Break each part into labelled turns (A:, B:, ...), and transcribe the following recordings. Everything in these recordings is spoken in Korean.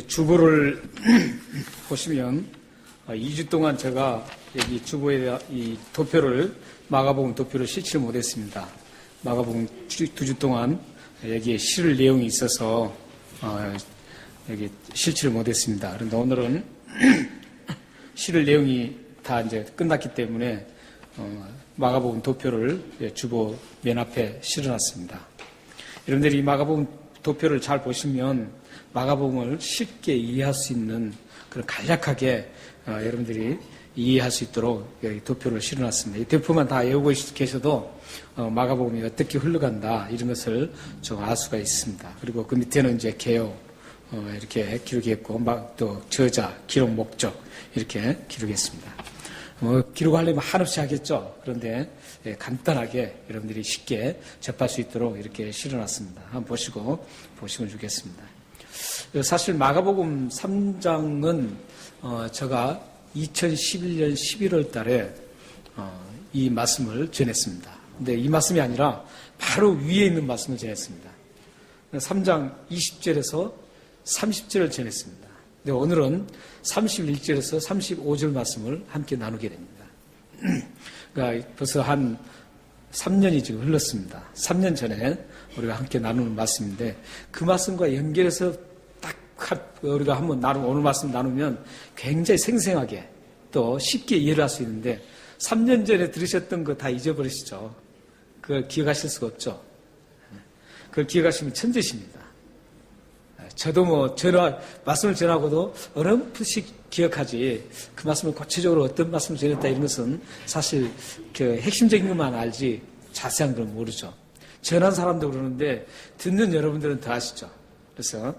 A: 주보를 보시면 2주 동안 제가 여기 주보에 이 도표를 마가복음 도표를 실지를 못했습니다. 마가복음 2주 동안 여기에 실을 내용이 있어서 여기 실지를 못했습니다. 그런데 오늘은 실을 내용이 다 이제 끝났기 때문에 마가복음 도표를 주보 맨 앞에 실어놨습니다. 여러분들이 이 마가복음 도표를 잘 보시면 마가복음을 쉽게 이해할 수 있는 그런 간략하게 여러분들이 이해할 수 있도록 여기 도표를 실어놨습니다. 이 도표만 다 외우고 계셔도 마가복음이 어떻게 흘러간다 이런 것을 좀 알 수가 있습니다. 그리고 그 밑에는 이제 개요 이렇게 기록했고 또 저자, 기록 목적 이렇게 기록했습니다. 기록하려면 한없이 하겠죠. 그런데 간단하게 여러분들이 쉽게 접할 수 있도록 이렇게 실어놨습니다. 한번 보시면 좋겠습니다. 사실 마가복음 3장은 제가 2011년 11월 달에 이 말씀을 전했습니다. 근데 이 말씀이 아니라 바로 위에 있는 말씀을 전했습니다. 3장 20절에서 30절을 전했습니다. 근데 오늘은 31절에서 35절 말씀을 함께 나누게 됩니다. 그러니까 벌써 한 3년이 지금 흘렀습니다. 3년 전에 우리가 함께 나누는 말씀인데 그 말씀과 연결해서 딱 우리가 한번 오늘 말씀 나누면 굉장히 생생하게 또 쉽게 이해를 할 수 있는데 3년 전에 들으셨던 거 다 잊어버리시죠. 그걸 기억하실 수가 없죠. 그걸 기억하시면 천재십니다. 저도 말씀을 전하고도 어렴풋이 기억하지 그 말씀을 구체적으로 어떤 말씀을 전했다 이런 것은 사실 그 핵심적인 것만 알지 자세한 건 모르죠. 전한 사람도 그러는데 듣는 여러분들은 더 아시죠. 그래서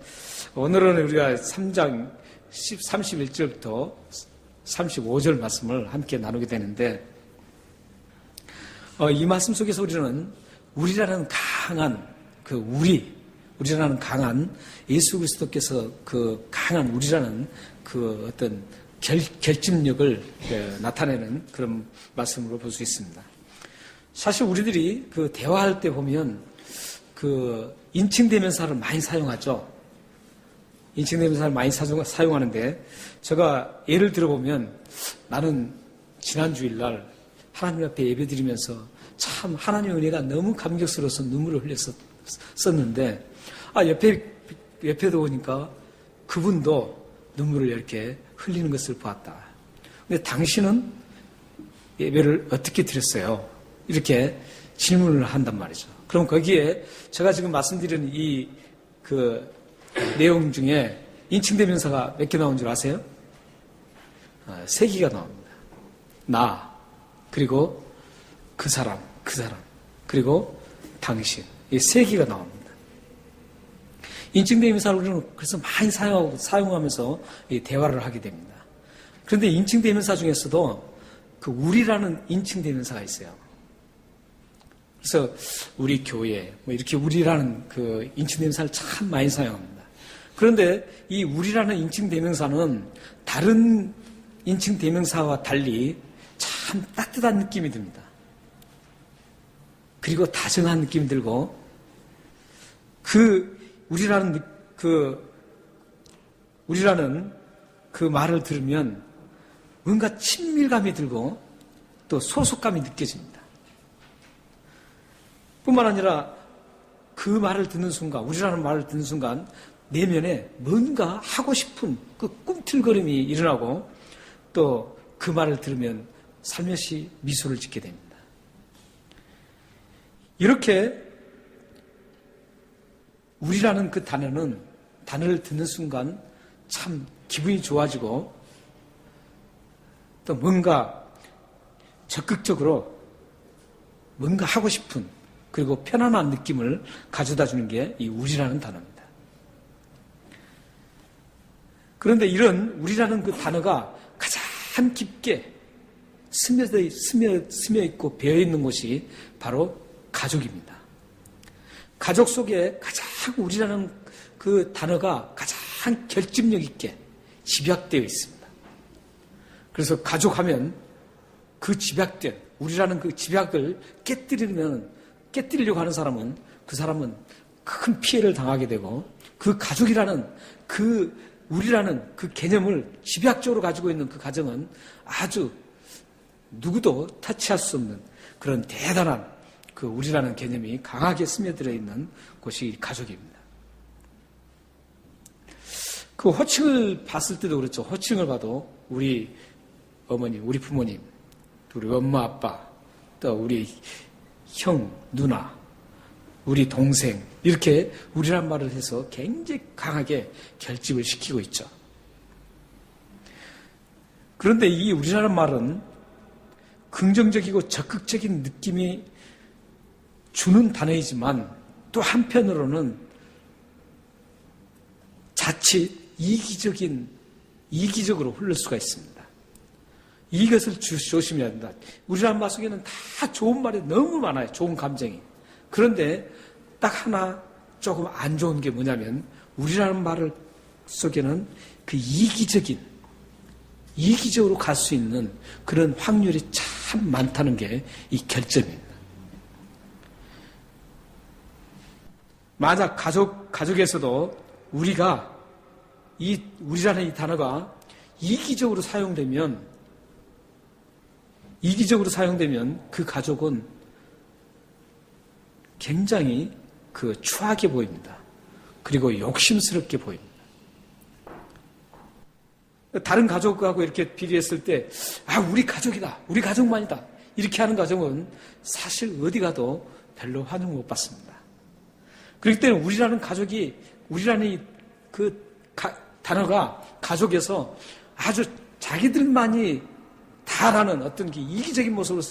A: 오늘은 우리가 3장 31절부터 35절 말씀을 함께 나누게 되는데 이 말씀 속에서 우리라는 강한 우리라는 강한 예수 그리스도께서 그 강한 우리라는 그 어떤 결집력을 나타내는 그런 말씀으로 볼 수 있습니다. 사실 우리들이 그 대화할 때 보면 그 인칭대명사를 많이 사용하죠. 인칭대명사를 많이 사용하는데 제가 예를 들어보면 나는 지난 주일날 하나님 앞에 예배드리면서 참 하나님의 은혜가 너무 감격스러워서 눈물을 흘렸었는데 옆에도 보니까 그분도 눈물을 이렇게 흘리는 것을 보았다. 근데 당신은 예배를 어떻게 드렸어요? 이렇게 질문을 한단 말이죠. 그럼 거기에 제가 지금 말씀드리는 그 내용 중에 인칭대명사가 몇 개 나온 줄 아세요? 3개가 나옵니다. 나, 그리고 그 사람, 그리고 당신. 이 3개가 나옵니다. 인칭대명사를 우리는 그래서 많이 사용하면서 대화를 하게 됩니다. 그런데 인칭대명사 중에서도 그 우리라는 인칭대명사가 있어요. 그래서 우리 교회, 이렇게 우리라는 그 인칭대명사를 참 많이 사용합니다. 그런데 이 우리라는 인칭대명사는 다른 인칭대명사와 달리 참 따뜻한 느낌이 듭니다. 그리고 다정한 느낌이 들고 우리라는 그 말을 들으면 뭔가 친밀감이 들고 또 소속감이 느껴집니다. 뿐만 아니라 그 말을 듣는 순간, 우리라는 말을 듣는 순간 내면에 뭔가 하고 싶은 그 꿈틀거림이 일어나고 또 그 말을 들으면 살며시 미소를 짓게 됩니다. 이렇게 우리라는 그 단어를 듣는 순간 참 기분이 좋아지고 또 뭔가 적극적으로 뭔가 하고 싶은 그리고 편안한 느낌을 가져다 주는 게 이 우리라는 단어입니다. 그런데 이런 우리라는 그 단어가 가장 깊게 스며 있고 배어 있는 곳이 바로 가족입니다. 가족 속에 가장 우리라는 그 단어가 가장 결집력 있게 집약되어 있습니다. 그래서 가족하면 그 집약된 우리라는 그 집약을 깨뜨리려고 하는 사람은 그 사람은 큰 피해를 당하게 되고 그 가족이라는 그 우리라는 그 개념을 집약적으로 가지고 있는 그 가정은 아주 누구도 터치할 수 없는 그런 대단한 그 우리라는 개념이 강하게 스며들어 있는 곳이 가족입니다. 그 호칭을 봤을 때도 그렇죠. 호칭을 봐도 우리 어머님, 우리 부모님, 우리 엄마, 아빠, 또 우리 형, 누나, 우리 동생 이렇게 우리란 말을 해서 굉장히 강하게 결집을 시키고 있죠. 그런데 이 우리라는 말은 긍정적이고 적극적인 느낌이 주는 단어이지만 또 한편으로는 자칫 이기적으로 흐를 수가 있습니다. 이것을 조심해야 된다. 우리라는 말 속에는 다 좋은 말이 너무 많아요. 좋은 감정이. 그런데 딱 하나 조금 안 좋은 게 뭐냐면 우리라는 말 속에는 그 이기적으로 갈 수 있는 그런 확률이 참 많다는 게 이 결점입니다. 만약 가족에서도 우리라는 이 단어가 이기적으로 사용되면 그 가족은 굉장히 그 추하게 보입니다. 그리고 욕심스럽게 보입니다. 다른 가족하고 이렇게 비교했을 때, 우리 가족이다. 우리 가족만이다. 이렇게 하는 가정은 사실 어디 가도 별로 환영 못 받습니다. 그렇기 때문에 우리라는 단어가 가족에서 아주 자기들만이 다라는 어떤 이기적인 모습으로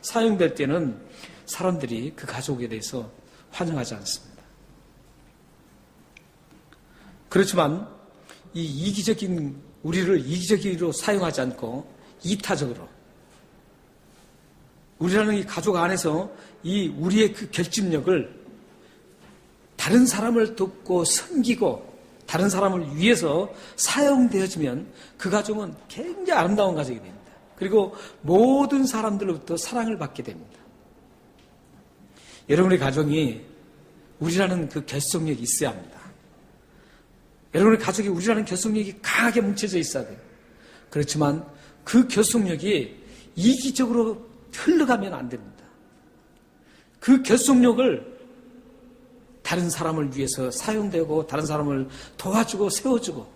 A: 사용될 때는 사람들이 그 가족에 대해서 환영하지 않습니다. 그렇지만 우리를 이기적으로 사용하지 않고 이타적으로 우리라는 이 가족 안에서 우리의 그 결집력을 다른 사람을 돕고 섬기고 다른 사람을 위해서 사용되어지면 그 가정은 굉장히 아름다운 가정이 됩니다. 그리고 모든 사람들로부터 사랑을 받게 됩니다. 여러분의 가정이 우리라는 그 결속력이 있어야 합니다. 여러분의 가족이 우리라는 결속력이 강하게 뭉쳐져 있어야 돼요. 그렇지만 그 결속력이 이기적으로 흘러가면 안 됩니다. 그 결속력을 다른 사람을 위해서 사용되고 다른 사람을 도와주고 세워주고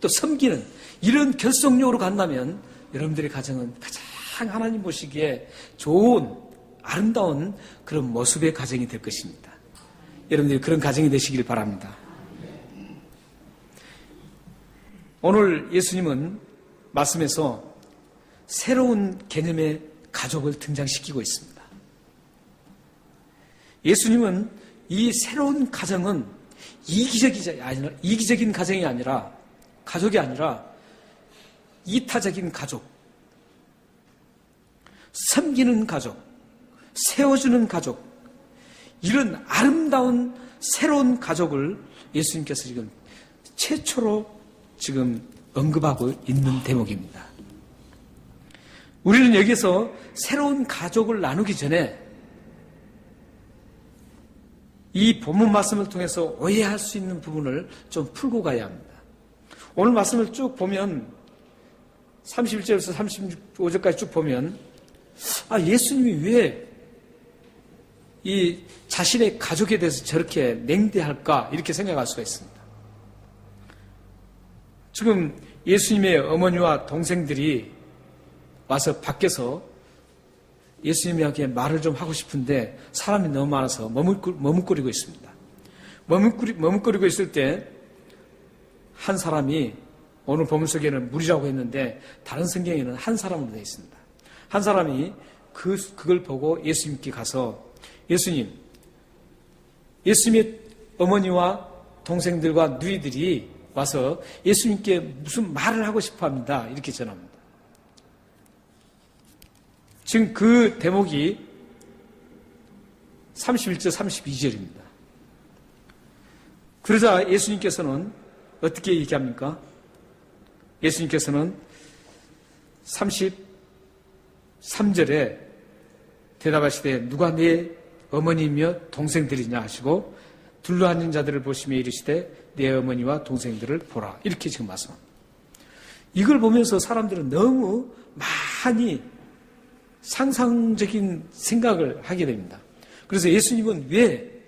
A: 또 섬기는 이런 결속력으로 간다면 여러분들의 가정은 가장 하나님 보시기에 좋은 아름다운 그런 모습의 가정이 될 것입니다. 여러분들이 그런 가정이 되시길 바랍니다. 오늘 예수님은 말씀에서 새로운 개념의 가족을 등장시키고 있습니다. 예수님은 이 새로운 가정은 이기적인 가정이 아니라 가족이 아니라 이타적인 가족, 섬기는 가족, 세워주는 가족, 이런 아름다운 새로운 가족을 예수님께서 지금 최초로 언급하고 있는 대목입니다. 우리는 여기서 새로운 가족을 나누기 전에 이 본문 말씀을 통해서 오해할 수 있는 부분을 좀 풀고 가야 합니다. 오늘 말씀을 쭉 보면 31절에서 35절까지 쭉 보면 예수님이 왜 이 자신의 가족에 대해서 저렇게 냉대할까 이렇게 생각할 수가 있습니다. 지금 예수님의 어머니와 동생들이 와서 밖에서 예수님에게 말을 좀 하고 싶은데 사람이 너무 많아서 머뭇거리고 있습니다. 머뭇거리고 있을 때 한 사람이 오늘 본문 속에는 무리라고 했는데 다른 성경에는 한 사람으로 되어 있습니다. 한 사람이 그걸 보고 예수님께 가서 예수님의 어머니와 동생들과 누이들이 와서 예수님께 무슨 말을 하고 싶어 합니다. 이렇게 전합니다. 지금 그 대목이 31절, 32절입니다. 그러자 예수님께서는 어떻게 얘기합니까? 예수님께서는 33절에 대답하시되 누가 내 어머니며 동생들이냐 하시고 둘러 앉은 자들을 보시며 이르시되 내 어머니와 동생들을 보라. 이렇게 지금 말씀합니다. 이걸 보면서 사람들은 너무 많이 상상적인 생각을 하게 됩니다. 그래서 예수님은 왜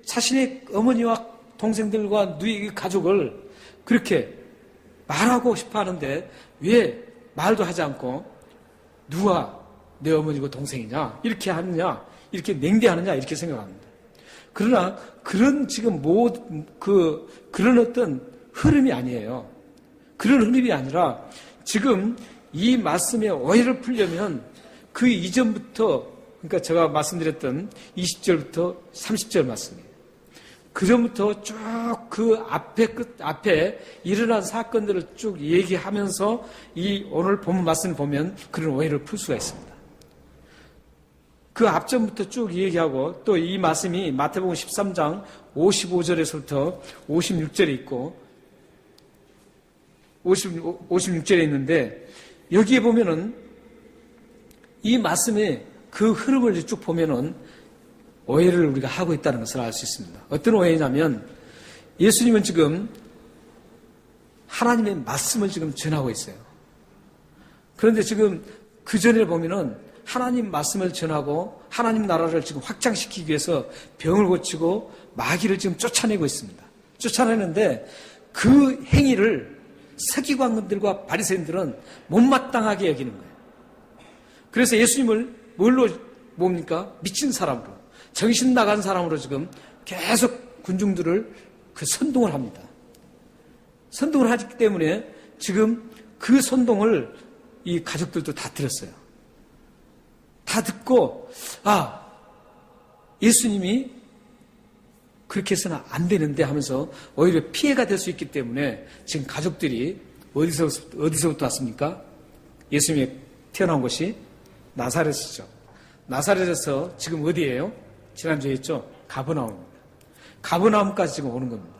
A: 자신의 어머니와 동생들과 누이 가족을 그렇게 말하고 싶어 하는데 왜 말도 하지 않고 누가 내 어머니고 동생이냐 이렇게 하느냐 이렇게 냉대하느냐 이렇게 생각합니다. 그러나 그런 지금 그런 어떤 흐름이 아니에요. 그런 흐름이 아니라 지금 이 말씀의 오해를 풀려면 그 이전부터 그러니까 제가 말씀드렸던 20절부터 30절 말씀이에요. 그 전부터 쭉 그 앞에 일어난 사건들을 쭉 얘기하면서 이 오늘 본문 말씀을 보면 그런 오해를 풀 수가 있습니다. 그 앞전부터 쭉 얘기하고 또 이 말씀이 마태복음 13장 55절에서부터 56절에 있고 56절에 있는데 여기에 보면은 이 말씀의 그 흐름을 쭉 보면은 오해를 우리가 하고 있다는 것을 알 수 있습니다. 어떤 오해냐면 예수님은 지금 하나님의 말씀을 지금 전하고 있어요. 그런데 지금 그 전에 보면은 하나님 말씀을 전하고 하나님 나라를 지금 확장시키기 위해서 병을 고치고 마귀를 지금 쫓아내고 있습니다. 쫓아내는데 그 행위를 서기관들과 바리새인들은 못마땅하게 여기는 거예요. 그래서 예수님을 뭘로 뭡니까? 미친 사람으로, 정신 나간 사람으로 지금 계속 군중들을 그 선동을 합니다. 선동을 하기 때문에 지금 그 선동을 이 가족들도 다 들었어요. 다 듣고 예수님이 그렇게 해서는 안 되는데 하면서 오히려 피해가 될 수 있기 때문에 지금 가족들이 어디서부터 왔습니까? 예수님이 태어난 곳이 나사렛이죠. 나사렛에서 지금 어디예요? 지난주에 했죠? 가버나움입니다. 가버나움까지 지금 오는 겁니다.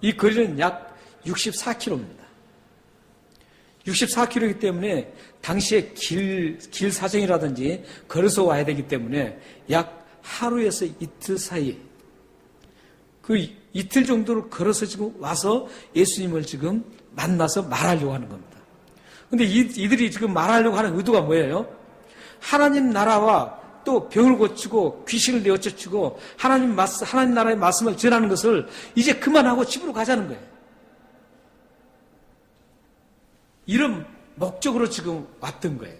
A: 이 거리는 약 64km입니다. 64km이기 때문에 당시에 길 사정이라든지 걸어서 와야 되기 때문에 약 하루에서 이틀 사이에 그 이틀 정도를 걸어서 지금 와서 예수님을 지금 만나서 말하려고 하는 겁니다. 근데 이들이 지금 말하려고 하는 의도가 뭐예요? 하나님 나라와 또 병을 고치고 귀신을 내어쫓고 하나님 나라의 말씀을 전하는 것을 이제 그만하고 집으로 가자는 거예요. 이런 목적으로 지금 왔던 거예요.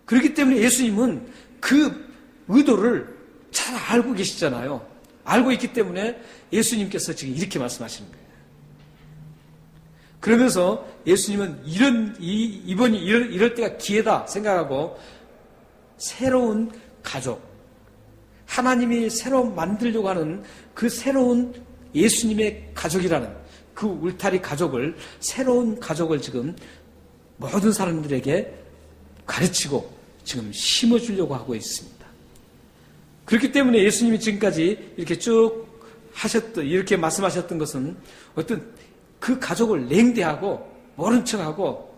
A: 그렇기 때문에 예수님은 그 의도를 잘 알고 계시잖아요. 알고 있기 때문에 예수님께서 지금 이렇게 말씀하시는 거예요. 그러면서 예수님은 이번이 이럴 때가 기회다 생각하고 새로운 가족, 하나님이 새로 만들려고 하는 그 새로운 예수님의 가족이라는 그 울타리 가족을, 새로운 가족을 지금 모든 사람들에게 가르치고 지금 심어주려고 하고 있습니다. 그렇기 때문에 예수님이 지금까지 이렇게 쭉 이렇게 말씀하셨던 것은 어떤 그 가족을 냉대하고 모른 척하고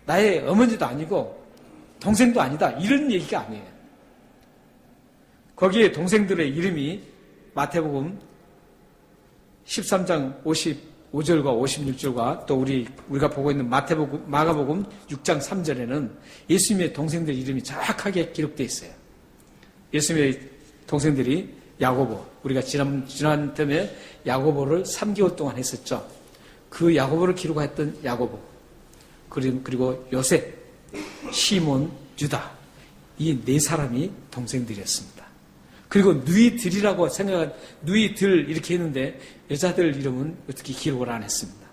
A: 나의 어머니도 아니고 동생도 아니다 이런 얘기가 아니에요. 거기에 동생들의 이름이 마태복음 13장 55절과 56절과 또 우리가 보고 있는 마가복음 6장 3절에는 예수님의 동생들 이름이 정확하게 기록되어 있어요. 예수님의 동생들이 야고보, 우리가 지난 텀에 야고보를 3개월 동안 했었죠. 그 야고보를 기록했던 야고보, 그리고 요셉, 시몬, 유다, 이 네 사람이 동생들이었습니다. 그리고 누이들이라고 생각한 누이들 이렇게 했는데 여자들 이름은 어떻게 기록을 안 했습니다.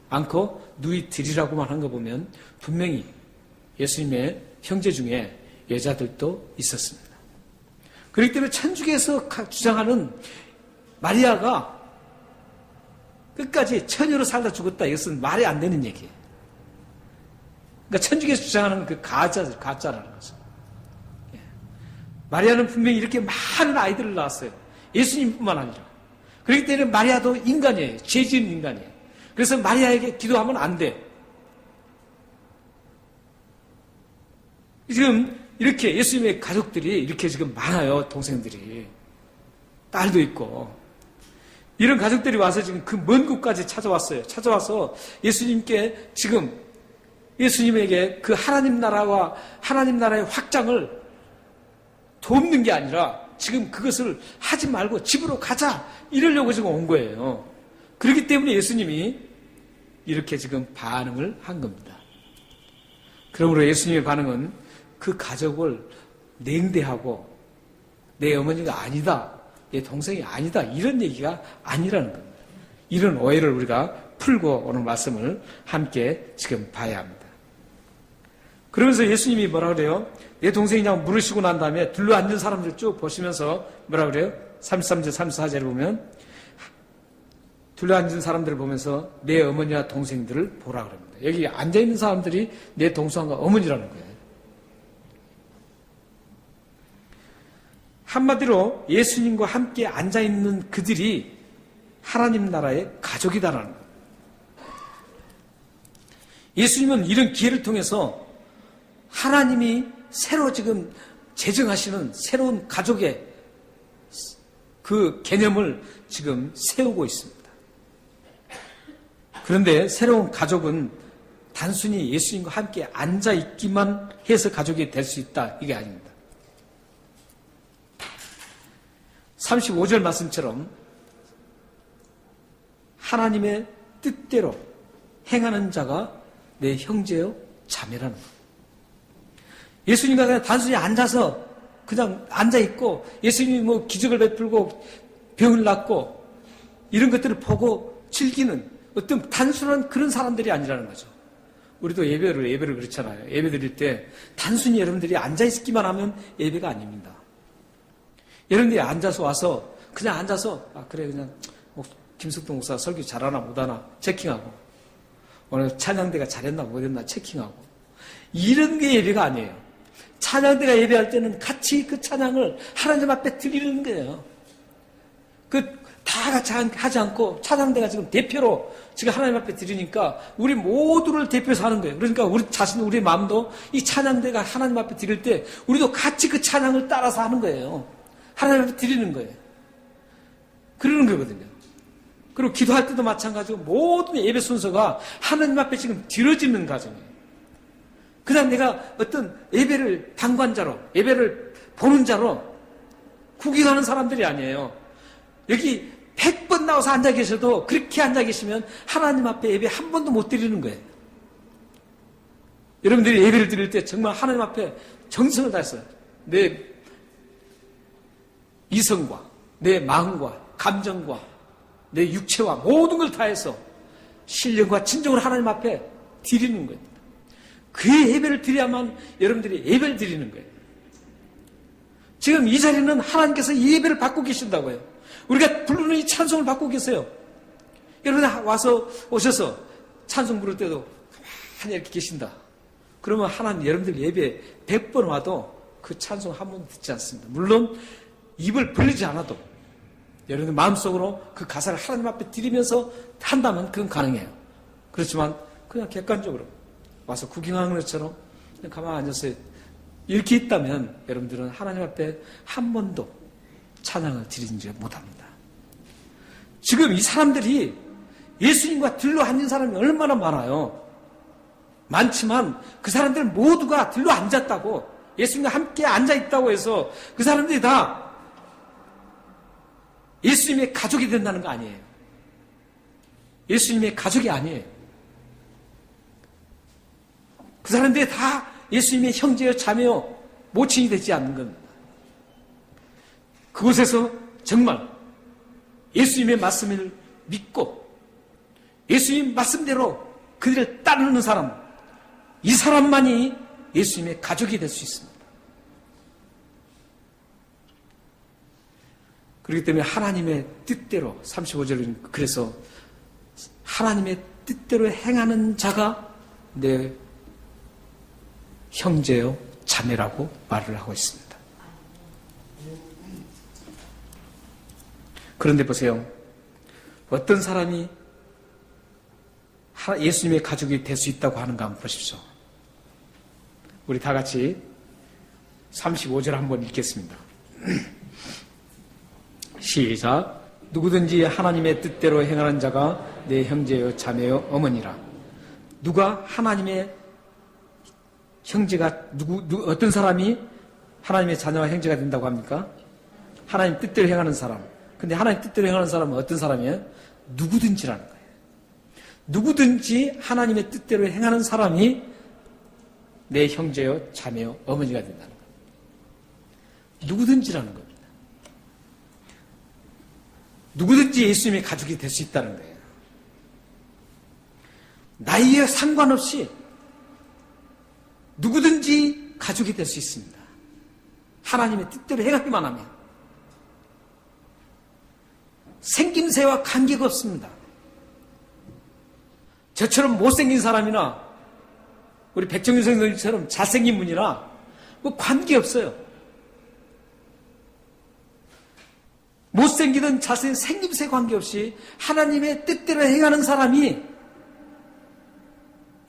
A: 않고 누이들이라고만 한 거 보면 분명히 예수님의 형제 중에 여자들도 있었습니다. 그렇기 때문에 천주교에서 주장하는 마리아가 끝까지 처녀로 살다 죽었다, 이것은 말이 안 되는 얘기예요. 그러니까 천주교에서 주장하는 그 가짜라는 거죠. 마리아는 분명히 이렇게 많은 아이들을 낳았어요. 예수님뿐만 아니라. 그렇기 때문에 마리아도 인간이에요. 죄 지은 인간이에요. 그래서 마리아에게 기도하면 안 돼. 지금 이렇게 예수님의 가족들이 이렇게 지금 많아요. 동생들이. 딸도 있고. 이런 가족들이 와서 지금 그 먼 곳까지 찾아왔어요. 찾아와서 예수님께 지금 예수님에게 그 하나님 나라와 하나님 나라의 확장을 돕는 게 아니라 지금 그것을 하지 말고 집으로 가자 이러려고 지금 온 거예요. 그렇기 때문에 예수님이 이렇게 지금 반응을 한 겁니다. 그러므로 예수님의 반응은 그 가족을 냉대하고 내 어머니가 아니다, 내 동생이 아니다 이런 얘기가 아니라는 겁니다. 이런 오해를 우리가 풀고 오는 말씀을 함께 지금 봐야 합니다. 그러면서 예수님이 뭐라 그래요? 내 동생이냐고 물으시고 난 다음에 둘러앉은 사람들 쭉 보시면서 뭐라 그래요? 33절 34절을 보면 둘러앉은 사람들을 보면서 내 어머니와 동생들을 보라 그럽니다. 여기 앉아있는 사람들이 내 동생과 어머니라는 거예요. 한마디로 예수님과 함께 앉아있는 그들이 하나님 나라의 가족이다라는 거예요. 예수님은 이런 기회를 통해서 하나님이 새로 지금 제정하시는 새로운 가족의 그 개념을 지금 세우고 있습니다. 그런데 새로운 가족은 단순히 예수님과 함께 앉아있기만 해서 가족이 될 수 있다 이게 아닙니다. 35절 말씀처럼 하나님의 뜻대로 행하는 자가 내 형제요 자매라는 거예요. 예수님과 그냥 단순히 앉아서 그냥 앉아있고 예수님이 뭐 기적을 베풀고 병을 낫고 이런 것들을 보고 즐기는 어떤 단순한 그런 사람들이 아니라는 거죠. 우리도 예배를 그렇잖아요. 예배 드릴 때 단순히 여러분들이 앉아있기만 하면 예배가 아닙니다. 여러분들이 앉아서 와서 그냥 앉아서 그래 그냥 김석동 목사 설교 잘하나 못하나 체킹하고 오늘 찬양대가 잘했나 못했나 체킹하고 이런 게 예배가 아니에요. 찬양대가 예배할 때는 같이 그 찬양을 하나님 앞에 드리는 거예요. 다 같이 하지 않고 찬양대가 지금 대표로 지금 하나님 앞에 드리니까 우리 모두를 대표해서 하는 거예요. 그러니까 우리 자신, 우리 마음도 이 찬양대가 하나님 앞에 드릴 때 우리도 같이 그 찬양을 따라서 하는 거예요. 하나님 앞에 드리는 거예요. 그러는 거거든요. 그리고 기도할 때도 마찬가지고 모든 예배 순서가 하나님 앞에 지금 드려지는 과정이에요. 그다음 내가 어떤 예배를 방관자로, 예배를 보는 자로 구경하는 사람들이 아니에요. 여기 100번 나와서 앉아 계셔도 그렇게 앉아 계시면 하나님 앞에 예배 한 번도 못 드리는 거예요. 여러분들이 예배를 드릴 때 정말 하나님 앞에 정성을 다해서 내 이성과 내 마음과 감정과 내 육체와 모든 걸 다해서 신령과 진정으로 하나님 앞에 드리는 거예요. 그의 예배를 드려야만 여러분들이 예배를 드리는 거예요. 지금 이 자리는 하나님께서 예배를 받고 계신다고요. 우리가 부르는 이 찬송을 받고 계세요. 여러분 와서 오셔서 찬송 부를 때도 가만히 이렇게 계신다. 그러면 하나님 여러분들 예배 100번 와도 그 찬송 한 번도 듣지 않습니다. 물론 입을 벌리지 않아도 여러분들 마음속으로 그 가사를 하나님 앞에 드리면서 한다면 그건 가능해요. 그렇지만 그냥 객관적으로 와서 구경하는 것처럼 그냥 가만히 앉아서 이렇게 있다면 여러분들은 하나님 앞에 한 번도 찬양을 드리지 못합니다. 지금 이 사람들이 예수님과 들러 앉은 사람이 얼마나 많아요. 많지만 그 사람들 모두가 들러 앉았다고 예수님과 함께 앉아있다고 해서 그 사람들이 다 예수님의 가족이 된다는 거 아니에요. 예수님의 가족이 아니에요. 그 사람들이 다 예수님의 형제요 자매요 모친이 되지 않는 겁니다. 그곳에서 정말 예수님의 말씀을 믿고 예수님 말씀대로 그들을 따르는 사람, 이 사람만이 예수님의 가족이 될 수 있습니다. 그렇기 때문에 하나님의 뜻대로 35절은 그래서 하나님의 뜻대로 행하는 자가 내 형제요 자매라고 말을 하고 있습니다. 그런데 보세요. 어떤 사람이 예수님의 가족이 될 수 있다고 하는가 한번 보십시오. 우리 다 같이 35절 한번 읽겠습니다. 시작. 누구든지 하나님의 뜻대로 행하는 자가 내 형제여 자매여 어머니라. 누가 하나님의 형제가 어떤 사람이 하나님의 자녀와 형제가 된다고 합니까? 하나님 뜻대로 행하는 사람. 근데 하나님 뜻대로 행하는 사람은 어떤 사람이에요? 누구든지라는 거예요. 누구든지 하나님의 뜻대로 행하는 사람이 내 형제여 자매여 어머니가 된다는 거예요. 누구든지라는 겁니다. 누구든지 예수님의 가족이 될 수 있다는 거예요. 나이에 상관없이 누구든지 가족이 될 수 있습니다. 하나님의 뜻대로 행하기만 하면. 생김새와 관계가 없습니다. 저처럼 못생긴 사람이나 우리 백정윤 선생님처럼 잘생긴 분이나 뭐 관계없어요. 못생기든 잘생긴 생김새 관계없이 하나님의 뜻대로 행하는 사람이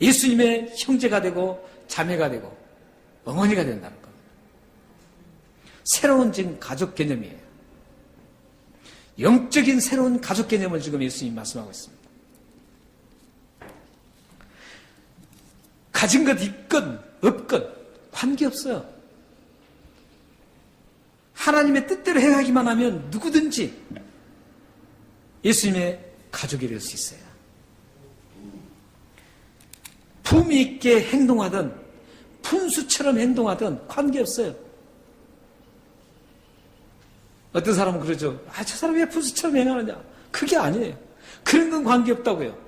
A: 예수님의 형제가 되고 자매가 되고 어머니가 된다는 겁니다. 새로운 지금 가족 개념이에요. 영적인 새로운 가족 개념을 지금 예수님이 말씀하고 있습니다. 가진 것 있건 없건 관계없어요. 하나님의 뜻대로 행하기만 하면 누구든지 예수님의 가족이 될 수 있어요. 품위 있게 행동하든 푼수처럼 행동하든 관계없어요. 어떤 사람은 그러죠. 저 사람이 왜 푼수처럼 행하느냐. 그게 아니에요. 그런 건 관계없다고요.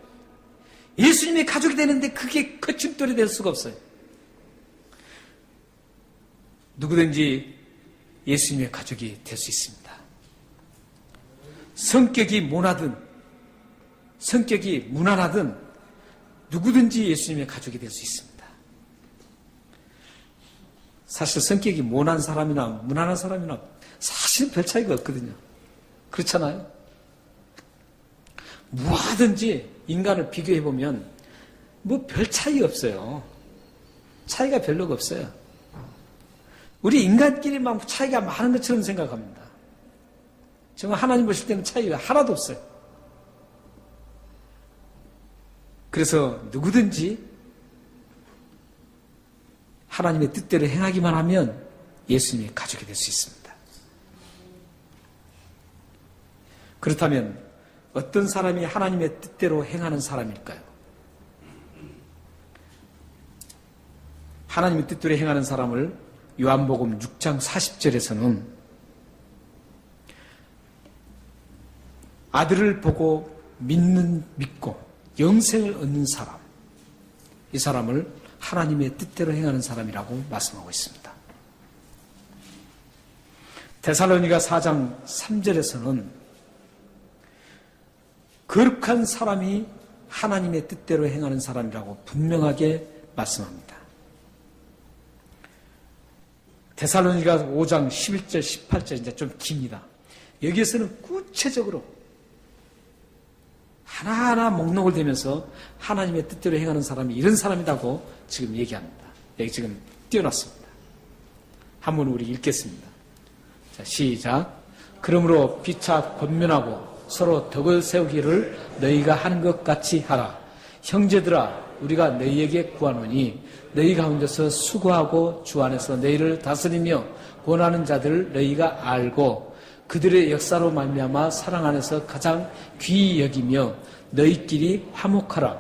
A: 예수님의 가족이 되는데 그게 거침돌이 될 수가 없어요. 누구든지 예수님의 가족이 될 수 있습니다. 성격이 모나든 성격이 무난하든 누구든지 예수님의 가족이 될 수 있습니다. 사실 성격이 모난 사람이나 무난한 사람이나 사실은 별 차이가 없거든요. 그렇잖아요. 뭐하든지 인간을 비교해보면 뭐 별 차이 없어요. 차이가 별로가 없어요. 우리 인간끼리 막 차이가 많은 것처럼 생각합니다. 정말 하나님 보실 때는 차이가 하나도 없어요. 그래서 누구든지 하나님의 뜻대로 행하기만 하면 예수님의 가족이 될 수 있습니다. 그렇다면 어떤 사람이 하나님의 뜻대로 행하는 사람일까요? 하나님의 뜻대로 행하는 사람을 요한복음 6장 40절에서는 아들을 보고 믿고 영생을 얻는 사람, 이 사람을 하나님의 뜻대로 행하는 사람이라고 말씀하고 있습니다. 데살로니가 4장 3절에서는 거룩한 사람이 하나님의 뜻대로 행하는 사람이라고 분명하게 말씀합니다. 데살로니가 5장 11절, 18절 이제 좀 깁니다. 여기에서는 구체적으로 하나하나 목록을 대면서 하나님의 뜻대로 행하는 사람이 이런 사람이라고 지금 얘기합니다. 여기 지금 띄워놨습니다. 한번 우리 읽겠습니다. 자, 시작. 그러므로 피차 권면하고 서로 덕을 세우기를 너희가 하는 것 같이 하라. 형제들아, 우리가 너희에게 구하노니 너희 가운데서 수고하고 주 안에서 너희를 다스리며 권하는 자들을 너희가 알고 그들의 역사로 말미암아 사랑 안에서 가장 귀히 여기며 너희끼리 화목하라.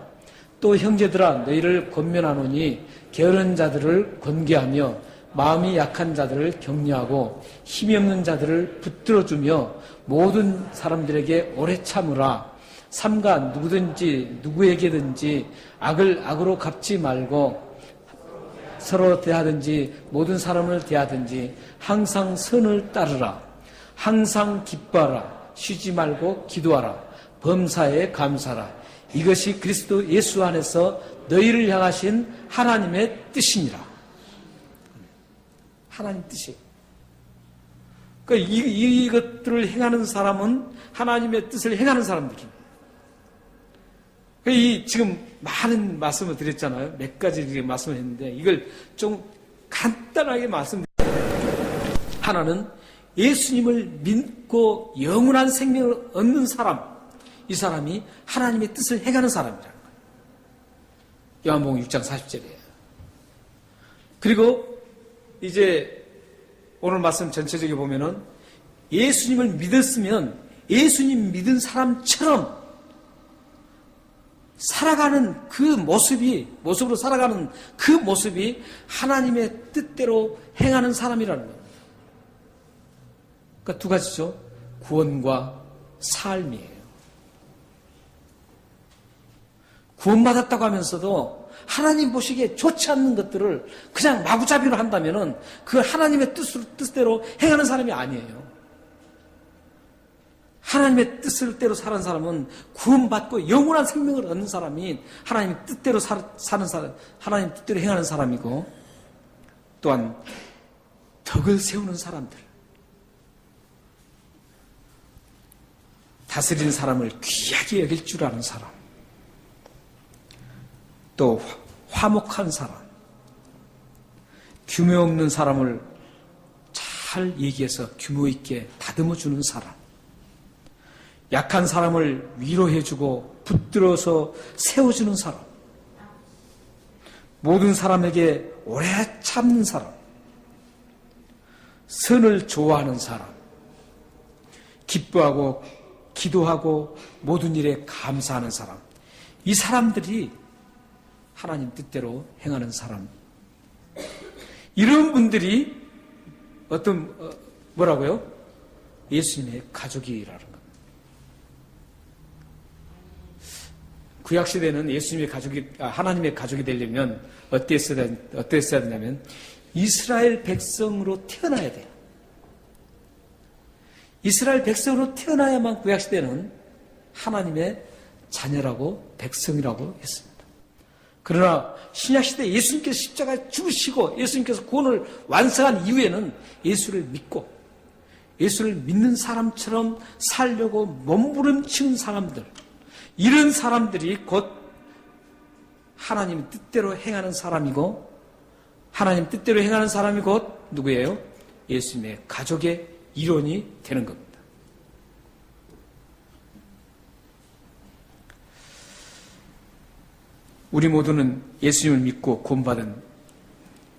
A: 또 형제들아, 너희를 권면하노니 게으른 자들을 권계하며 마음이 약한 자들을 격려하고 힘이 없는 자들을 붙들어주며 모든 사람들에게 오래 참으라. 삼가 누구든지 누구에게든지 악을 악으로 갚지 말고 서로 대하든지 모든 사람을 대하든지 항상 선을 따르라. 항상 기뻐하라. 쉬지 말고 기도하라. 범사에 감사하라. 이것이 그리스도 예수 안에서 너희를 향하신 하나님의 뜻이니라. 하나님 뜻이. 그러니까 이것들을 행하는 사람은 하나님의 뜻을 행하는 사람들입니다. 이 지금 많은 말씀을 드렸잖아요. 몇 가지 말씀을 했는데 이걸 좀 간단하게 말씀드립니다. 하나는 예수님을 믿고 영원한 생명을 얻는 사람, 이 사람이 하나님의 뜻을 행하는 사람이라는 거예요. 요한복음 6장 40절이에요. 그리고 이제 오늘 말씀 전체적으로 보면은 예수님을 믿었으면 예수님 믿은 사람처럼 살아가는 그 모습으로 살아가는 그 모습이 하나님의 뜻대로 행하는 사람이라는 거예요. 그러니까 두 가지죠. 구원과 삶이에요. 구원받았다고 하면서도 하나님 보시기에 좋지 않는 것들을 그냥 마구잡이로 한다면은 그 하나님의 뜻대로 행하는 사람이 아니에요. 하나님의 뜻대로 사는 사람은 구원받고 영원한 생명을 얻는 사람이 하나님의 뜻대로 사는 사람, 하나님 뜻대로 행하는 사람이고, 또한 덕을 세우는 사람들, 다스리는 사람을 귀하게 여길 줄 아는 사람, 또 화목한 사람, 규모 없는 사람을 잘 얘기해서 규모 있게 다듬어 주는 사람, 약한 사람을 위로해주고 붙들어서 세워주는 사람, 모든 사람에게 오래 참는 사람, 선을 좋아하는 사람, 기뻐하고 기도하고 모든 일에 감사하는 사람, 이 사람들이 하나님 뜻대로 행하는 사람, 이런 분들이 뭐라고요? 예수님의 가족이라는 겁니다. 구약시대는 하나님의 가족이 되려면 어땠어야 되냐면 이스라엘 백성으로 태어나야 돼요. 이스라엘 백성으로 태어나야만 구약시대는 하나님의 자녀라고 백성이라고 했습니다. 그러나 신약시대 예수님께서 십자가에 죽으시고 예수님께서 구원을 완성한 이후에는 예수를 믿는 사람처럼 살려고 몸부림치는 사람들, 이런 사람들이 곧 하나님 뜻대로 행하는 사람이고, 하나님 뜻대로 행하는 사람이 곧 누구예요? 예수님의 가족의 일원이 되는 겁니다. 우리 모두는 예수님을 믿고 구원받은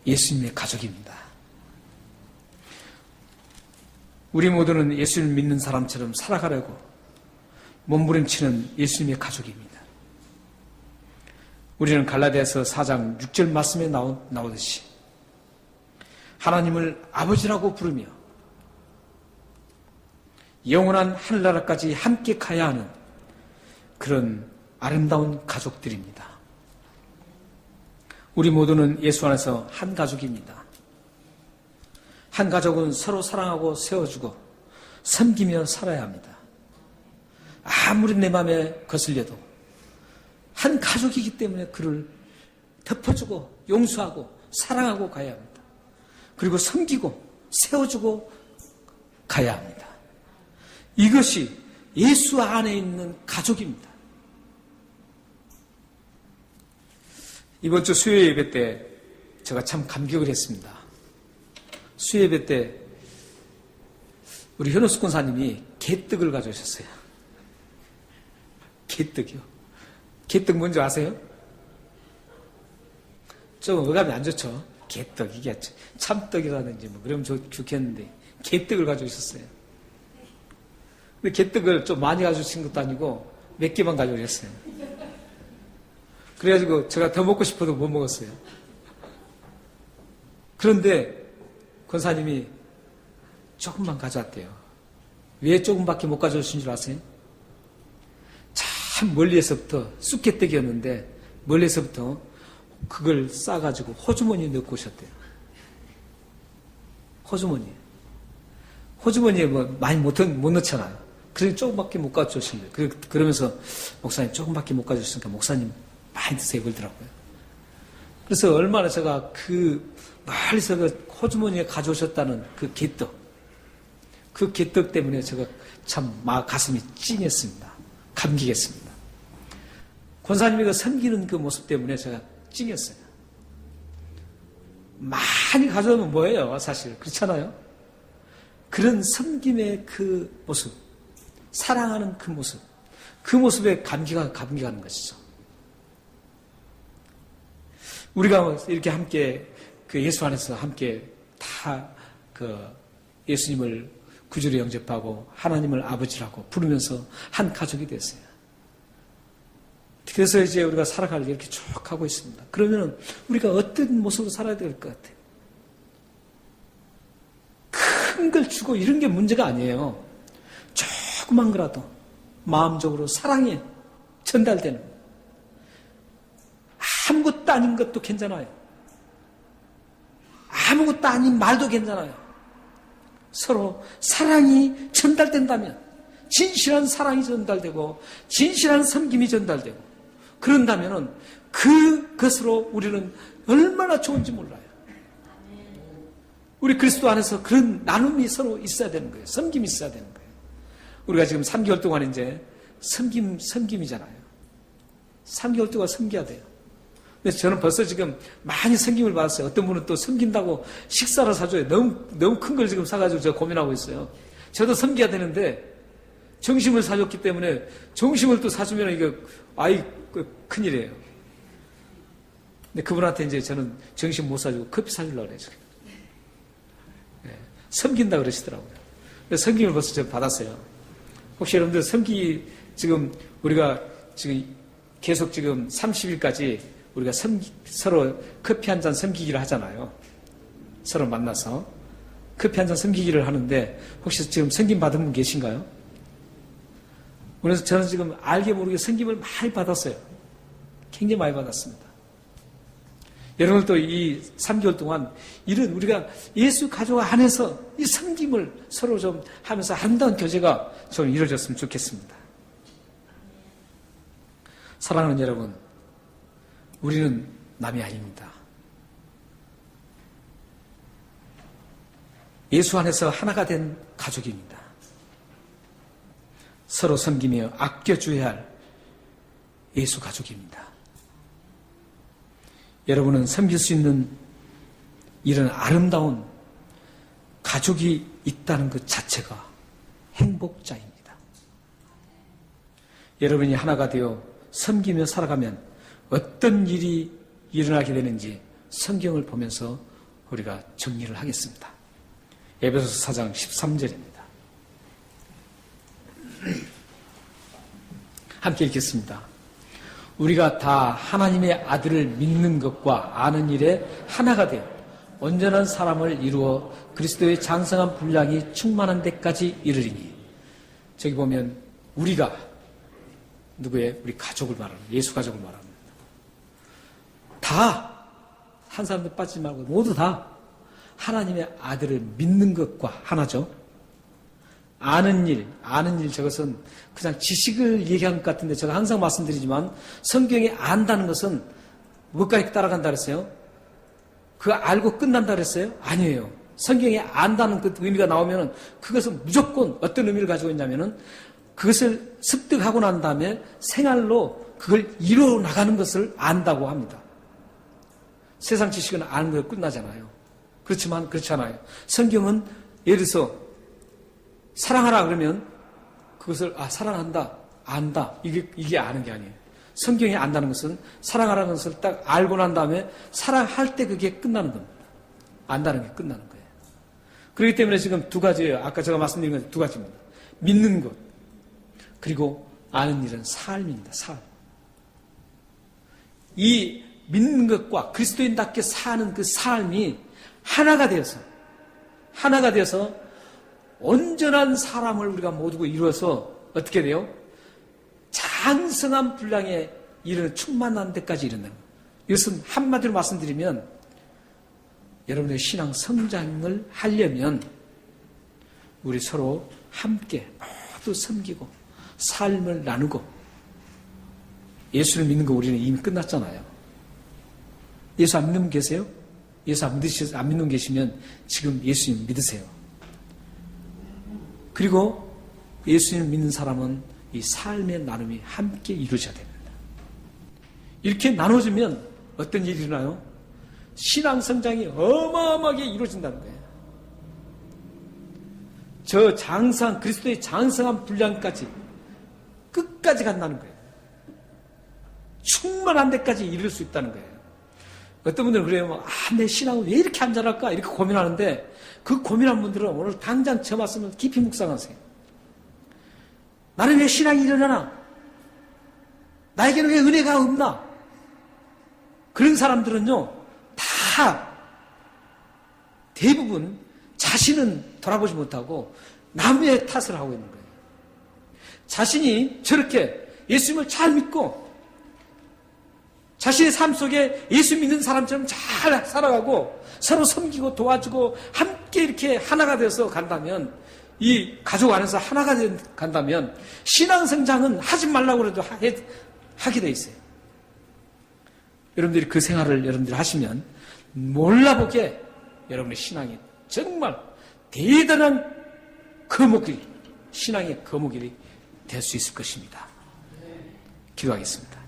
A: 예수님의 가족입니다. 우리 모두는 예수님을 믿는 사람처럼 살아가려고 몸부림치는 예수님의 가족입니다. 우리는 갈라디아서 4장 6절 말씀에 나오듯이 하나님을 아버지라고 부르며 영원한 하늘나라까지 함께 가야 하는 그런 아름다운 가족들입니다. 우리 모두는 예수 안에서 한 가족입니다. 한 가족은 서로 사랑하고 세워주고 섬기며 살아야 합니다. 아무리 내 마음에 거슬려도 한 가족이기 때문에 그를 덮어주고 용서하고 사랑하고 가야 합니다. 그리고 섬기고 세워주고 가야 합니다. 이것이 예수 안에 있는 가족입니다. 이번 주 수요 예배 때 제가 참 감격을 했습니다. 수요 예배 때 우리 현우수 권사님이 개떡을 가져오셨어요. 개떡이요. 개떡 뭔지 아세요? 좀 어감이 안 좋죠. 개떡, 이게 참떡이라든지 뭐 그러면 좋겠는데 개떡을 가져오셨어요. 근데 개떡을 좀 많이 가져오신 것도 아니고 몇 개만 가져오셨어요. 그래가지고 제가 더 먹고 싶어도 못 먹었어요. 그런데 권사님이 조금만 가져왔대요. 왜 조금밖에 못 가져오신 줄 아세요? 참 멀리에서부터 쑥개떡이었는데 멀리에서부터 그걸 싸가지고 호주머니에 넣고 오셨대요. 호주머니에 뭐 많이 못 넣잖아요. 그러니 조금밖에 못 가져오신 거예요. 그러면서 목사님 조금밖에 못 가져오셨으니까 목사님 많이 드세요 그러더라고요. 그래서 얼마나 제가 멀리서 호주머니에 가져오셨다는 그 개떡 때문에 제가 참 가슴이 찡했습니다. 감격했습니다. 권사님이 섬기는 그 모습 때문에 제가 찡했어요. 많이 가져오면 뭐예요? 사실 그렇잖아요. 그런 섬김의 그 모습, 사랑하는 그 모습, 그 모습에 감격하는 것이죠. 우리가 이렇게 함께 그 예수 안에서 함께 다 그 예수님을 구주로 영접하고 하나님을 아버지라고 부르면서 한 가족이 됐어요. 그래서 이제 우리가 살아갈 게 이렇게 쭉 하고 있습니다. 그러면 우리가 어떤 모습으로 살아야 될 것 같아요? 큰 걸 주고 이런 게 문제가 아니에요. 조그만 거라도 마음적으로 사랑이 전달되는, 아무것도 아닌 것도 괜찮아요. 아무것도 아닌 말도 괜찮아요. 서로 사랑이 전달된다면, 진실한 사랑이 전달되고 진실한 섬김이 전달되고 그런다면 그것으로 우리는 얼마나 좋은지 몰라요. 우리 그리스도 안에서 그런 나눔이 서로 있어야 되는 거예요. 섬김이 있어야 되는 거예요. 우리가 지금 3개월 동안 이제 섬김이잖아요. 3개월 동안 섬겨야 돼요. 그래서 저는 벌써 지금 많이 섬김을 받았어요. 어떤 분은 또 섬긴다고 식사를 사줘요. 너무 큰 걸 지금 사가지고 제가 고민하고 있어요. 저도 섬겨야 되는데 정심을 사줬기 때문에 정심을 또 사주면 이거 큰일이에요. 근데 그분한테 이제 저는 정심 못 사주고 커피 사주려고 그래요. 네, 섬긴다 그러시더라고요. 그래서 섬김을 벌써 제가 받았어요. 혹시 여러분들 지금 우리가 지금 계속 지금 30일까지 우리가 서로 커피 한 잔 섬기기를 하잖아요. 서로 만나서 커피 한 잔 섬기기를 하는데 혹시 지금 섬김 받은 분 계신가요? 그래서 저는 지금 알게 모르게 섬김을 많이 받았어요. 굉장히 많이 받았습니다. 여러분들도 이 3개월 동안 이런 우리가 예수 가족 안에서 이 섬김을 서로 좀 하면서 아름다운 교제가 좀 이루어졌으면 좋겠습니다. 사랑하는 여러분, 우리는 남이 아닙니다. 예수 안에서 하나가 된 가족입니다. 서로 섬기며 아껴줘야 할 예수 가족입니다. 여러분은 섬길 수 있는 이런 아름다운 가족이 있다는 것 자체가 행복자입니다. 여러분이 하나가 되어 섬기며 살아가면 어떤 일이 일어나게 되는지 성경을 보면서 우리가 정리를 하겠습니다. 에베소서 4장 13절입니다. 함께 읽겠습니다. 우리가 다 하나님의 아들을 믿는 것과 아는 일에 하나가 되어 온전한 사람을 이루어 그리스도의 장성한 분량이 충만한 데까지 이르리니. 저기 보면 우리가 누구의? 우리 가족을 말합니다. 예수 가족을 말합니다. 다 한 사람도 빠지지 말고 모두 다 하나님의 아들을 믿는 것과 하나죠. 아는 일 저것은 그냥 지식을 얘기한 것 같은데 제가 항상 말씀드리지만 성경에 안다는 것은 뭐까지 따라간다 그랬어요? 그거 알고 끝난다 그랬어요? 아니에요. 성경에 안다는 그 의미가 나오면 그것은 무조건 어떤 의미를 가지고 있냐면은 그것을 습득하고 난 다음에 생활로 그걸 이루어 나가는 것을 안다고 합니다. 세상 지식은 아는 거에 끝나잖아요. 그렇지만 그렇지 않아요. 성경은 예를 들어서 사랑하라 그러면 그것을 사랑한다, 안다 이게 아는 게 아니에요. 성경이 안다는 것은 사랑하라는 것을 딱 알고 난 다음에 사랑할 때 그게 끝나는 겁니다. 안다는 게 끝나는 거예요. 그렇기 때문에 지금 두 가지예요. 아까 제가 말씀드린 건 두 가지입니다. 믿는 것 그리고 아는 일은 삶입니다. 삶. 이 믿는 것과 그리스도인답게 사는 그 삶이 하나가 되어서 온전한 사람을 우리가 모두 이루어서 어떻게 돼요? 장성한 분량에 이르는 충만한 데까지 이른다는 거예요. 이것은 한마디로 말씀드리면 여러분의 신앙 성장을 하려면 우리 서로 함께 모두 섬기고 삶을 나누고 예수를 믿는 거 우리는 이미 끝났잖아요. 예수 안 믿는 분 계세요? 예수 안 믿는 분 계시면 지금 예수님 믿으세요. 그리고 예수님을 믿는 사람은 이 삶의 나눔이 함께 이루어져야 됩니다. 이렇게 나눠지면 어떤 일이 일어나요? 신앙 성장이 어마어마하게 이루어진다는 거예요. 저 장성, 그리스도의 장성한 분량까지 끝까지 간다는 거예요. 충만한 데까지 이룰 수 있다는 거예요. 어떤 분들은 그래요. 내 신앙은 왜 이렇게 안 자랄까? 이렇게 고민하는데 그 고민한 분들은 오늘 당장 저 말씀을 깊이 묵상하세요. 나는 왜 신앙이 일어나나? 나에게는 왜 은혜가 없나? 그런 사람들은요, 다 대부분 자신은 돌아보지 못하고 남의 탓을 하고 있는 거예요. 자신이 저렇게 예수님을 잘 믿고 자신의 삶 속에 예수 믿는 사람처럼 잘 살아가고 서로 섬기고 도와주고 함께 이렇게 하나가 되어서 간다면, 이 가족 안에서 하나가 간다면 신앙 성장은 하지 말라고 해도 하게 돼 있어요. 여러분들이 그 생활을 여러분들이 하시면 몰라보게 여러분의 신앙이 정말 대단한 거목이, 신앙의 거목이 될 수 있을 것입니다. 기도하겠습니다.